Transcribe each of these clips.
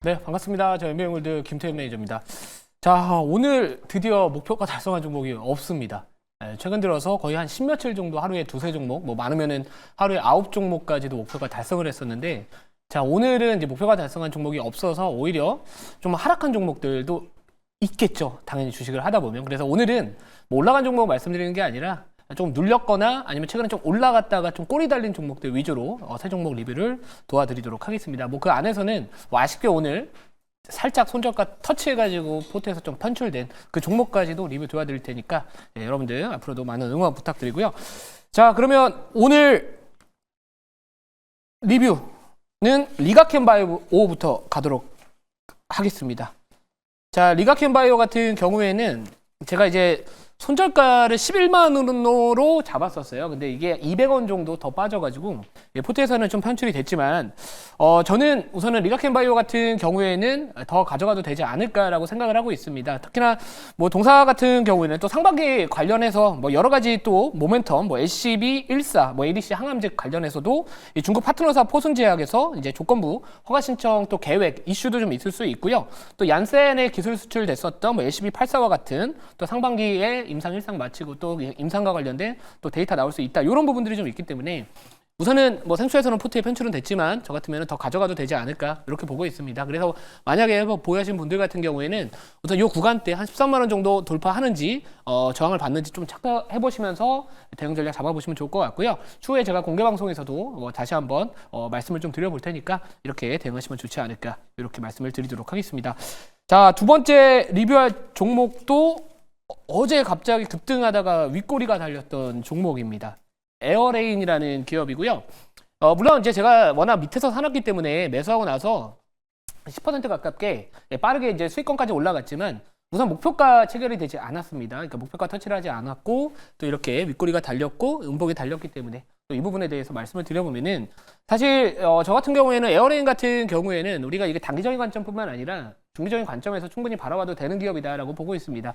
네, 반갑습니다. 저 MBA골드 김태현 매니저입니다. 자, 오늘 드디어 목표가 달성한 종목이 없습니다. 최근 들어서 거의 한 10며칠 정도 하루에 두세 종목, 뭐 많으면은 하루에 9종목까지도 목표가 달성을 했었는데, 자, 오늘은 이제 목표가 달성한 종목이 없어서 오히려 좀 하락한 종목들도 있겠죠. 당연히 주식을 하다 보면. 그래서 오늘은 뭐 올라간 종목 말씀드리는 게 아니라 좀 눌렸거나 아니면 최근에 좀 올라갔다가 좀 꼬리 달린 종목들 위주로 세 종목 리뷰를 도와드리도록 하겠습니다. 뭐 그 안에서는 뭐 아쉽게 오늘 살짝 손절가 터치해가지고 포트에서 좀 편출된 그 종목까지도 리뷰 도와드릴 테니까 여러분들 앞으로도 많은 응원 부탁드리고요. 자, 그러면 오늘 리뷰는 리가켄바이오부터 가도록 하겠습니다. 자, 리가켄바이오 같은 경우에는 제가 이제 손절가를 11만 원으로 잡았었어요. 근데 이게 200원 정도 더 빠져가지고 포트에서는 좀 편출이 됐지만 저는 우선은 리가켄바이오 같은 경우에는 더 가져가도 되지 않을까라고 생각을 하고 있습니다. 특히나 뭐 동사 같은 경우에는 또 상반기 관련해서 뭐 여러 가지 또 모멘텀, 뭐 SCB14, 뭐 ADC 항암제 관련해서도 이 중국 파트너사 포순제약에서 이제 조건부 허가 신청 또 계획 이슈도 좀 있을 수 있고요. 또 얀센에 기술 수출됐었던 뭐 LCB84와 같은 또 상반기에 임상 1상 마치고 또 임상과 관련된 또 데이터 나올 수 있다. 이런 부분들이 좀 있기 때문에 우선은 뭐 생수에서는 포트에 편출은 됐지만 저 같으면 더 가져가도 되지 않을까 이렇게 보고 있습니다. 그래서 만약에 뭐 보유하신 분들 같은 경우에는 우선 이 구간대 한 13만 원 정도 돌파하는지 저항을 받는지 좀 착각해 보시면서 대응 전략 잡아보시면 좋을 것 같고요. 추후에 제가 공개 방송에서도 뭐 다시 한번 말씀을 좀 드려볼 테니까 이렇게 대응하시면 좋지 않을까 이렇게 말씀을 드리도록 하겠습니다. 자, 두 번째 리뷰할 종목도 어제 갑자기 급등하다가 윗꼬리가 달렸던 종목입니다. 에어레인이라는 기업이고요. 물론 이제 제가 워낙 밑에서 사놨기 때문에 매수하고 나서 10% 가깝게 빠르게 이제 수익권까지 올라갔지만 우선 목표가 체결이 되지 않았습니다. 그러니까 목표가 터치를 하지 않았고 또 이렇게 윗꼬리가 달렸고 음봉이 달렸기 때문에 또 이 부분에 대해서 말씀을 드려보면은 사실 저 같은 경우에는 에어레인 같은 경우에는 우리가 이게 단기적인 관점뿐만 아니라 중기적인 관점에서 충분히 바라봐도 되는 기업이다라고 보고 있습니다.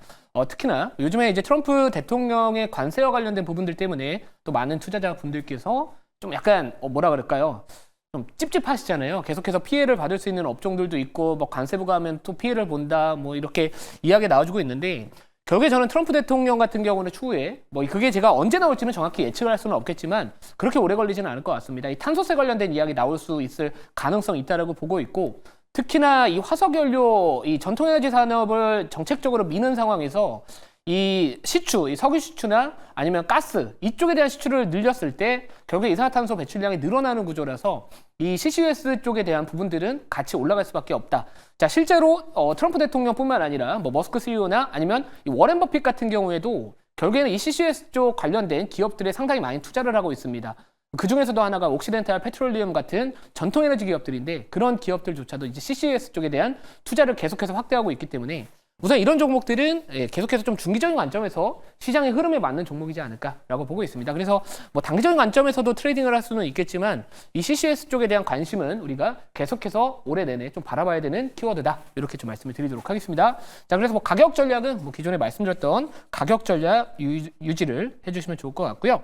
특히나 요즘에 이제 트럼프 대통령의 관세와 관련된 부분들 때문에 또 많은 투자자분들께서 좀 약간 뭐라 그럴까요? 좀 찝찝하시잖아요. 계속해서 피해를 받을 수 있는 업종들도 있고 뭐 관세 부과하면 또 피해를 본다 뭐 이렇게 이야기가 나와주고 있는데 결국에 저는 트럼프 대통령 같은 경우는 추후에 뭐 그게 제가 언제 나올지는 정확히 예측을 할 수는 없겠지만 그렇게 오래 걸리지는 않을 것 같습니다. 이 탄소세 관련된 이야기 나올 수 있을 가능성이 있다라고 보고 있고 특히나 이 화석연료, 이 전통에너지 산업을 정책적으로 미는 상황에서 이 시추, 이 석유 시추나 아니면 가스 이쪽에 대한 시추를 늘렸을 때 결국에 이산화탄소 배출량이 늘어나는 구조라서 이 CCUS 쪽에 대한 부분들은 같이 올라갈 수밖에 없다. 자, 실제로 트럼프 대통령뿐만 아니라 뭐 머스크 CEO나 아니면 이 워렌 버핏 같은 경우에도 결국에는 이 CCUS 쪽 관련된 기업들에 상당히 많이 투자를 하고 있습니다. 그 중에서도 하나가 옥시덴탈 페트롤리움 같은 전통 에너지 기업들인데 그런 기업들조차도 이제 CCUS 쪽에 대한 투자를 계속해서 확대하고 있기 때문에 우선 이런 종목들은 계속해서 좀 중기적인 관점에서 시장의 흐름에 맞는 종목이지 않을까라고 보고 있습니다. 그래서 뭐 단기적인 관점에서도 트레이딩을 할 수는 있겠지만 이 CCS 쪽에 대한 관심은 우리가 계속해서 올해 내내 좀 바라봐야 되는 키워드다. 이렇게 좀 말씀을 드리도록 하겠습니다. 자, 그래서 뭐 가격 전략은 뭐 기존에 말씀드렸던 가격 전략 유지를 해주시면 좋을 것 같고요.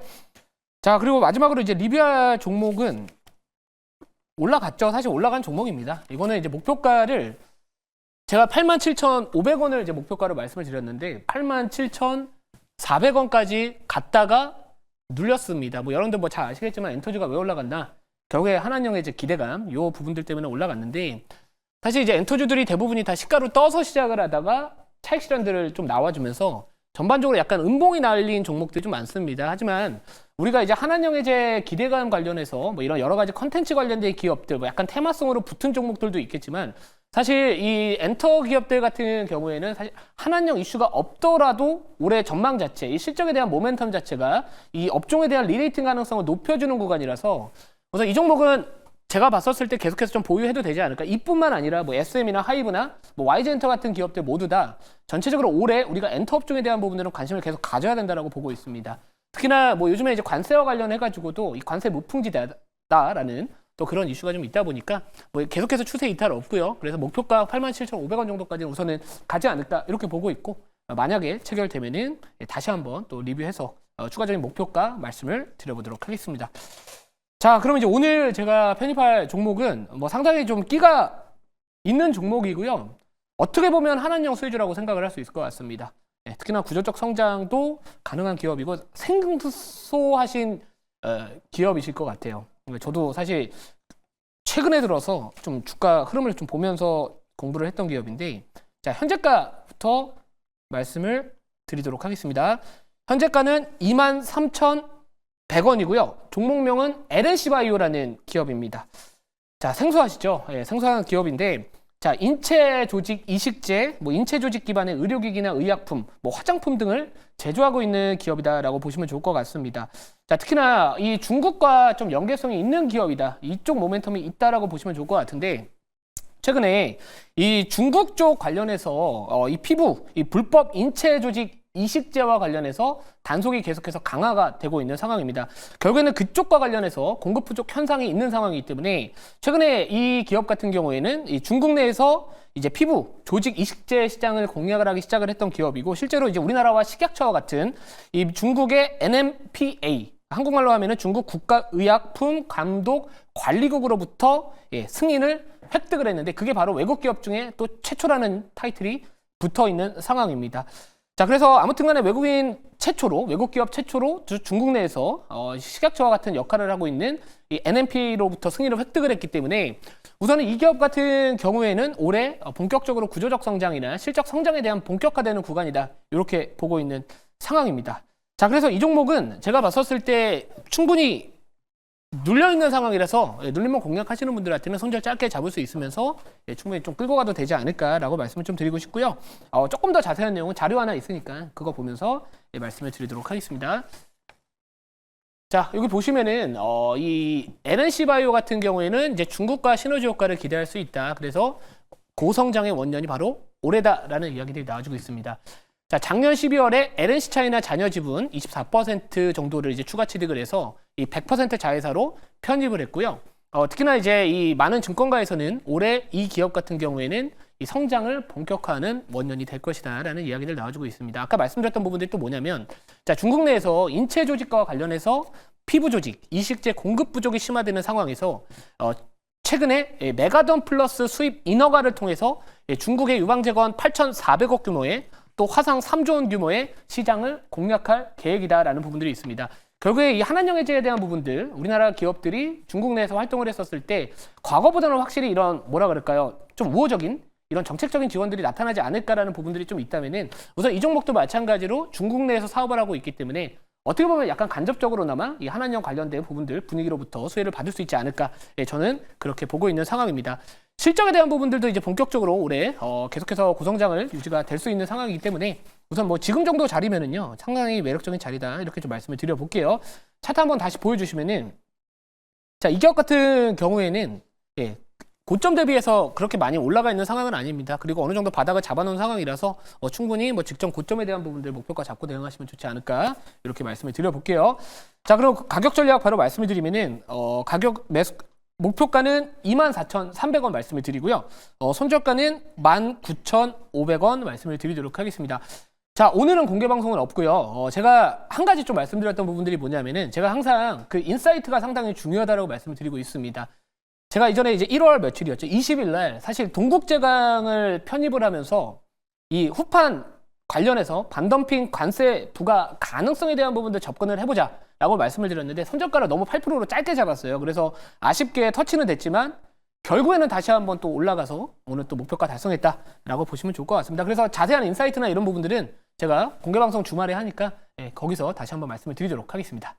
자, 그리고 마지막으로 이제 리뷰할 종목은 올라갔죠. 사실 올라간 종목입니다. 이거는 이제 목표가를 제가 87,500원을 이제 목표가로 말씀을 드렸는데 87,400원까지 갔다가 눌렸습니다. 뭐 여러분들 뭐 잘 아시겠지만 엔터지가 왜 올라갔나? 결국에 한한령의 이제 기대감, 요 부분들 때문에 올라갔는데 사실 이제 엔터주들이 대부분이 다 시가로 떠서 시작을 하다가 차익 실현들을 좀 나와주면서 전반적으로 약간 음봉이 날린 종목들이 좀 많습니다. 하지만 우리가 이제 한한영해제 기대감 관련해서 뭐 이런 여러 가지 컨텐츠 관련된 기업들, 뭐 약간 테마성으로 붙은 종목들도 있겠지만 사실 이 엔터 기업들 같은 경우에는 사실 한한령 이슈가 없더라도 올해 전망 자체, 이 실적에 대한 모멘텀 자체가 이 업종에 대한 리레이팅 가능성을 높여주는 구간이라서 우선 이 종목은 제가 봤었을 때 계속해서 좀 보유해도 되지 않을까. 이뿐만 아니라 뭐 SM이나 하이브나 뭐 YG엔터 같은 기업들 모두 다 전체적으로 올해 우리가 엔터 업종에 대한 부분들은 관심을 계속 가져야 된다라고 보고 있습니다. 특히나 뭐 요즘에 이제 관세와 관련해가지고도 이 관세 무풍지다라는 또 그런 이슈가 좀 있다 보니까 뭐 계속해서 추세 이탈 없고요. 그래서 목표가 87,500원 정도까지는 우선은 가지 않을까 이렇게 보고 있고 만약에 체결되면은 다시 한번 또 리뷰해서 추가적인 목표가 말씀을 드려보도록 하겠습니다. 자, 그럼 이제 오늘 제가 편입할 종목은 뭐 상당히 좀 끼가 있는 종목이고요. 어떻게 보면 한한령 수혜주라고 생각을 할 수 있을 것 같습니다. 특히나 구조적 성장도 가능한 기업이고 생소하신 기업이실 것 같아요. 저도 사실 최근에 들어서 좀 주가 흐름을 좀 보면서 공부를 했던 기업인데, 자, 현재가부터 말씀을 드리도록 하겠습니다. 현재가는 23,100원이고요. 종목명은 LNC바이오라는 기업입니다. 자, 생소하시죠? 생소한 기업인데, 자, 인체 조직 이식제, 인체 조직 기반의 의료기기나 의약품, 화장품 등을 제조하고 있는 기업이다라고 보시면 좋을 것 같습니다. 자, 특히나 이 중국과 좀 연계성이 있는 기업이다. 이쪽 모멘텀이 있다라고 보시면 좋을 것 같은데, 최근에 이 중국 쪽 관련해서 이 피부, 이 불법 인체 조직 이식제와 관련해서 단속이 계속해서 강화가 되고 있는 상황입니다. 결국에는 그쪽과 관련해서 공급 부족 현상이 있는 상황이기 때문에 최근에 이 기업 같은 경우에는 이 중국 내에서 이제 피부 조직 이식제 시장을 공략을 하기 시작을 했던 기업이고, 실제로 이제 우리나라와 식약처와 같은 이 중국의 NMPA, 한국말로 하면은 중국 국가의약품 감독 관리국으로부터 승인을 획득을 했는데, 그게 바로 외국 기업 중에 또 최초라는 타이틀이 붙어 있는 상황입니다. 자, 그래서 아무튼간에 외국 기업 최초로 중국 내에서 식약처와 같은 역할을 하고 있는 이 NMPA로부터 승인을 획득을 했기 때문에 우선은 이 기업 같은 경우에는 올해 본격적으로 구조적 성장이나 실적 성장에 대한 본격화되는 구간이다, 이렇게 보고 있는 상황입니다. 자, 그래서 이 종목은 제가 봤었을 때 충분히 눌려있는 상황이라서 눌림목 공략하시는 분들한테는 손절 짧게 잡을 수 있으면서 충분히 좀 끌고 가도 되지 않을까라고 말씀을 좀 드리고 싶고요. 조금 더 자세한 내용은 자료 하나 있으니까 그거 보면서 말씀을 드리도록 하겠습니다. 자, 여기 보시면은 이 LNC바이오 같은 경우에는 이제 중국과 시너지 효과를 기대할 수 있다. 그래서 고성장의 원년이 바로 올해다라는 이야기들이 나와주고 있습니다. 자, 작년 12월에 LNC차이나 잔여 지분 24% 정도를 이제 추가 취득을 해서 이 100% 자회사로 편입을 했고요. 특히나 이제 이 많은 증권가에서는 올해 이 기업 같은 경우에는 이 성장을 본격화하는 원년이 될 것이다라는 이야기를 나와주고 있습니다. 아까 말씀드렸던 부분들이 또 뭐냐면, 자, 중국 내에서 인체 조직과 관련해서 피부 조직, 이식제 공급 부족이 심화되는 상황에서 최근에 메가던 플러스 수입 인허가를 통해서 중국의 유방재건 8,400억 규모의 또 화상 3조 원 규모의 시장을 공략할 계획이다라는 부분들이 있습니다. 결국에 이 한한령 해제에 대한 부분들, 우리나라 기업들이 중국 내에서 활동을 했었을 때 과거보다는 확실히 이런 좀 우호적인 이런 정책적인 지원들이 나타나지 않을까라는 부분들이 좀 있다면은, 우선 이 종목도 마찬가지로 중국 내에서 사업을 하고 있기 때문에 어떻게 보면 약간 간접적으로나마 이 한한령 관련된 부분들 분위기로부터 수혜를 받을 수 있지 않을까, 저는 그렇게 보고 있는 상황입니다. 실적에 대한 부분들도 이제 본격적으로 올해 계속해서 고성장을 유지가 될 수 있는 상황이기 때문에 우선 지금 정도 자리면은요 상당히 매력적인 자리다, 이렇게 좀 말씀을 드려볼게요. 차트 한번 다시 보여주시면은, 자, 이 기업 같은 경우에는 고점 대비해서 그렇게 많이 올라가 있는 상황은 아닙니다. 그리고 어느 정도 바닥을 잡아놓은 상황이라서 충분히 직전 고점에 대한 부분들 목표가 잡고 대응하시면 좋지 않을까, 이렇게 말씀을 드려볼게요. 자, 그럼 가격 전략 바로 말씀을 드리면은 목표가는 24,300원 말씀을 드리고요. 손절가는 19,500원 말씀을 드리도록 하겠습니다. 자, 오늘은 공개 방송은 없고요. 제가 한 가지 좀 말씀드렸던 부분들이 뭐냐면은, 제가 항상 그 인사이트가 상당히 중요하다고 말씀을 드리고 있습니다. 제가 이전에 이제 1월 며칠이었죠. 20일 날 사실 동국제강을 편입을 하면서 이 후판 관련해서 반덤핑 관세 부과 가능성에 대한 부분들 접근을 해보자 라고 말씀을 드렸는데, 손절가를 너무 8%로 짧게 잡았어요. 그래서 아쉽게 터치는 됐지만 결국에는 다시 한번 또 올라가서 오늘 또 목표가 달성했다라고 보시면 좋을 것 같습니다. 그래서 자세한 인사이트나 이런 부분들은 제가 공개방송 주말에 하니까 거기서 다시 한번 말씀을 드리도록 하겠습니다.